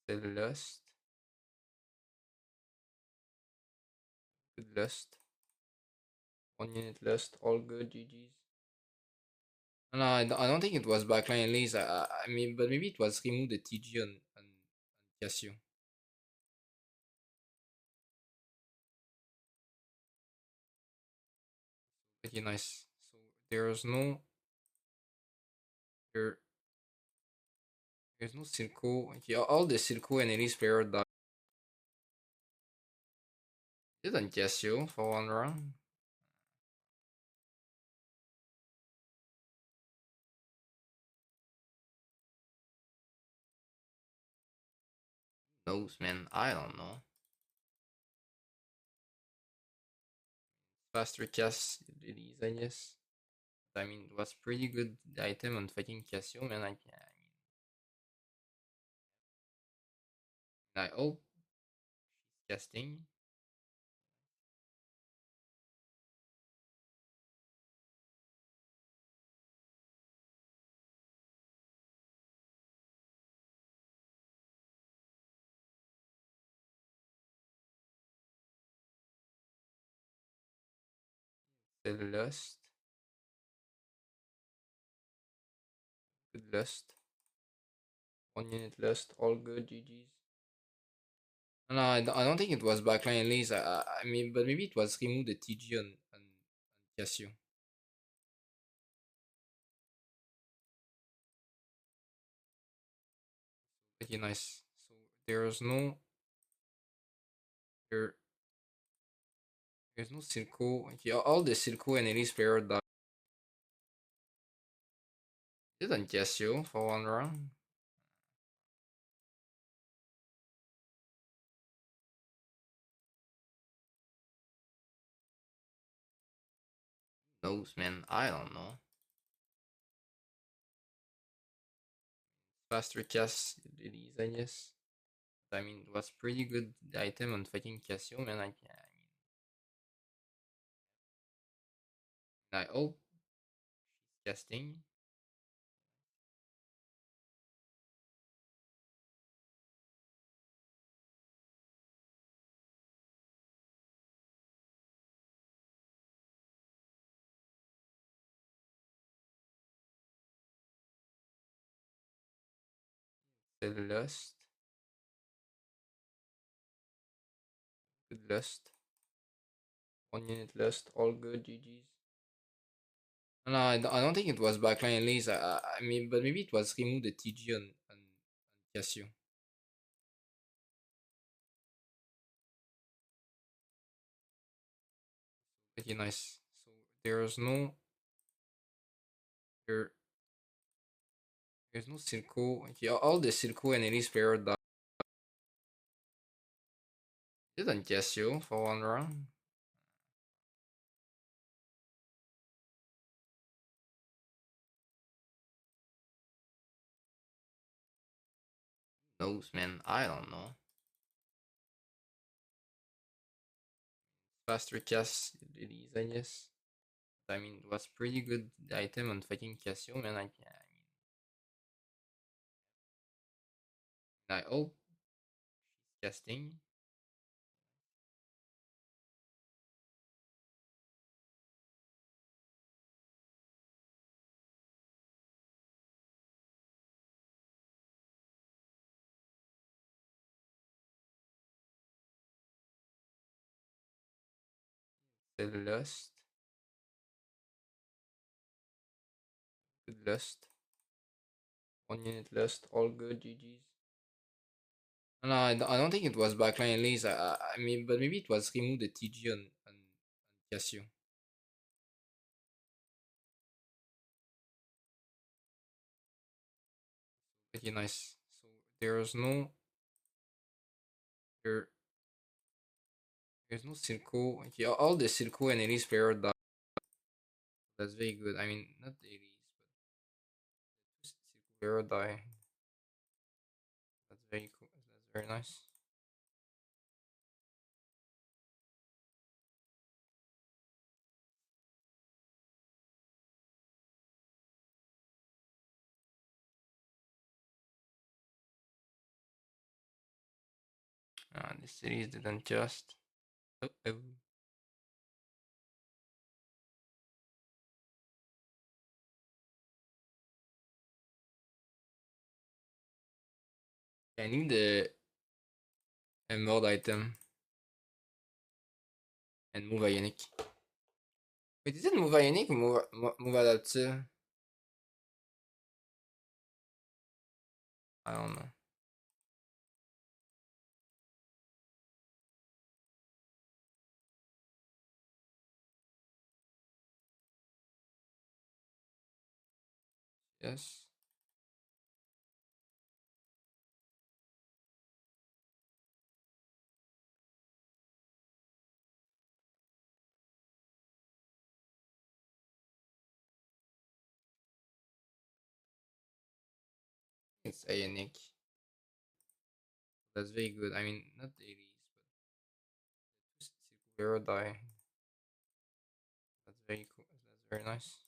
The Lust. Good Lust. 1 unit Lust. All good. GG's. No, I don't think it was backline lays. I mean, but maybe it was remove the TG on Casio. Okay, nice. So there's no there there's no Silco. Okay, all the Silco and Elise player died. Did on Casio for one round. Knows, man. I don't know. Faster cast it is, I guess. I mean, it was pretty good item on fucking Casio, man. I hope casting. The Lust. Good Lust. 1 unit Lust. All good. GG's. No, I don't think it was backline lays. I mean, but maybe it was remove the TG on Casio. Okay, nice. So there's no there there's no Silco. Okay, all the Silco and Elise player died. Did on Casio for one round. Knows, man. I don't know. Faster cast it is, I guess. I mean, it was pretty good item on fucking Casio, man. I hope casting. The Lust. Good Lust. 1 unit Lust. All good. GG's. No, I don't think it was backline lays. I mean, but maybe it was remove the TG on Casio. Okay, nice. So there's no there there's no Silco. Okay, all the Silco and Elise player died. Did on Casio for one round. Knows, man. I don't know. Faster cast it is, I guess. I mean, it was pretty good item on fucking Casio, man. I hope casting. The Lust. Good Lust. 1 unit Lust. All good. GG's. No, I don't think it was backline lays. I mean, but maybe it was remove the TG on Casio. Okay, nice. So there's no there there's no Silco. Okay, all the Silco and Elise player died. That's very good. I mean, not the Elise, but just Silco player die. That's very cool. That's very nice. The cities didn't just. Oh, oh. I need a mod item and move ionic. Wait, is it move ionic or move adaptive? I don't know. Yes. It's ionic. That's very good. I mean, not dailies, but just circular die. That's very cool. That's very nice.